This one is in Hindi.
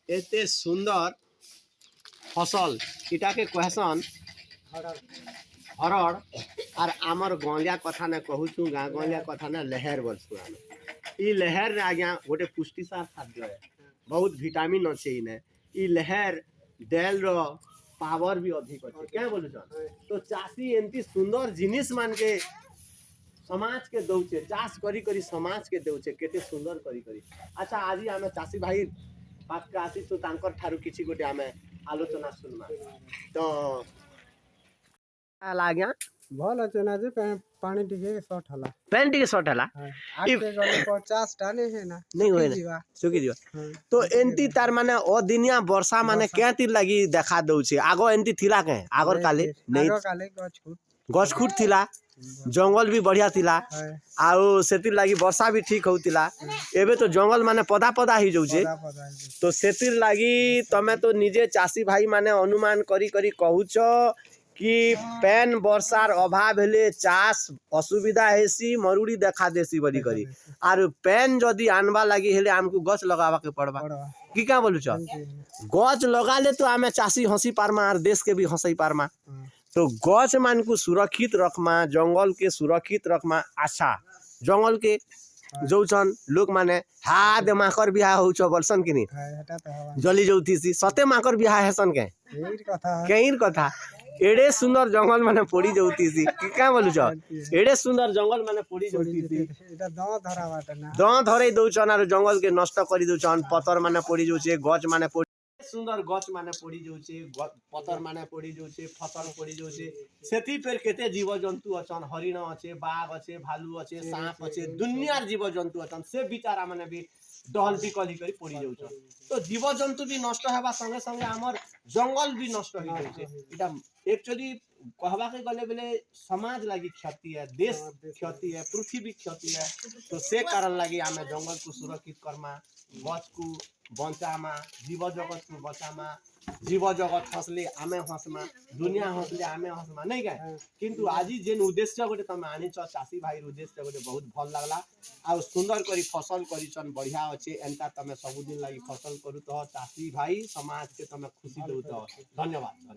एते सुंदर फसल इटा के कहसन हरड़ और आमर गलिया कथा ने कहूँ गाँ गलिया कथा ने लहर बोलसु आम ई लहर आज्ञा गोटे पुष्टिसार खाद्य है बहुत विटामिन अच्छे इने ई लहर डेल रो पावर भी अधिक अच्छे क्या बोलु तो चाषी एमती सुंदर जिनिस मान के समाज के दौचे चाष करी करी समाज के दौचे केते सुंदर करी करी अच्छा आज आम चाषी भाई पाख के आसी तो तांकर ठारू किछि गोटे आम आलोचना सुनमा तो आज्ञा भल अच्छे ना जे पानी टिके शॉर्ट हला पेन टिके शॉर्ट हला आके गले 50 टा नहीं है ना नहीं होए ना सुखी जीवा तो एंती तार माने अदिनिया वर्षा माने क्या तीर लगी देखा दउछे आगो एंती थिला के आगर काले नहीं आगो काले गछखुट थिला जंगल भी बढ़िया थिला आउ सेतिर लागी वर्षा भी ठीक होतिला एबे तो जंगल माने पदा पदा ही जाउछे तो सेतिर लागी तमे तो निजे चाषी भाई माने अनुमान करी करी कहूछ कि पेन वर्षार अभाव हेले चाष असुविधा हेसी मरुड़ी देखा देसी बड़ी करी आर पेन जदि आनबा लगी हेले हमको गछ लगावा के पड़बा की क्या बोलू छ गछ लगाले तो आमे चाषी हंसी पारमा आर देश के भी हंसी पारमा तो गछ मान को सुरक्षित रखमा जंगल के सुरक्षित रखमा आशा जंगल के जोछन लोग माने हाद माकर बिहा होछ बोलसन कि नहीं जली जोथी सी सते माकर बिहा हेसन के कहीं कथा एडे सुंदर जंगल माने पड़ी जाउती सी क्या बोलू छ एडे सुंदर जंगल माने पड़ी जाउती सी एटा द धरा बाटे ना द धरै दउछन आर जंगल के नष्ट करी दउछन पत्थर माने पड़ी जाउछे गछ माने सुंदर गछ माने पड़ी जाउछे पत्थर माने पड़ी जाउछे फसल पड़ी जाउछे सेती पर केते जीव जंतु अछन हरिण अछे बाघ अछे भालू अछे सांप अछे दुनियार जीव जंतु अछन से बिचारा माने भी डहल भी कली करी पड़ी जाउछन तो जीव जंतु भी नष्ट हेबा संगे संगे हमर जंगल भी नष्ट हो जाउछे इटा एक्चुअली कहबा के गले बेले समाज लागी क्षति है देश क्षति है पृथ्वी क्षति है तो से कारण लागी आमे जंगल को सुरक्षित करमा गछ को बचामा जीव जगत को बचामा जीव जगत हंसले आमे हंसमा दुनिया हंसले आमे हंसमा नहीं क्या किंतु आज जेन उद्देश्य गोटे तमे आनी छ चाषी भाई उद्देश्य गोटे बहुत भल लागला आ सुंदर करी फसल करिछन बढ़िया अच्छे एंता तमे सब दिन लागी फसल करू तो चाषी भाई समाज के तमे खुशी दउ तो धन्यवाद।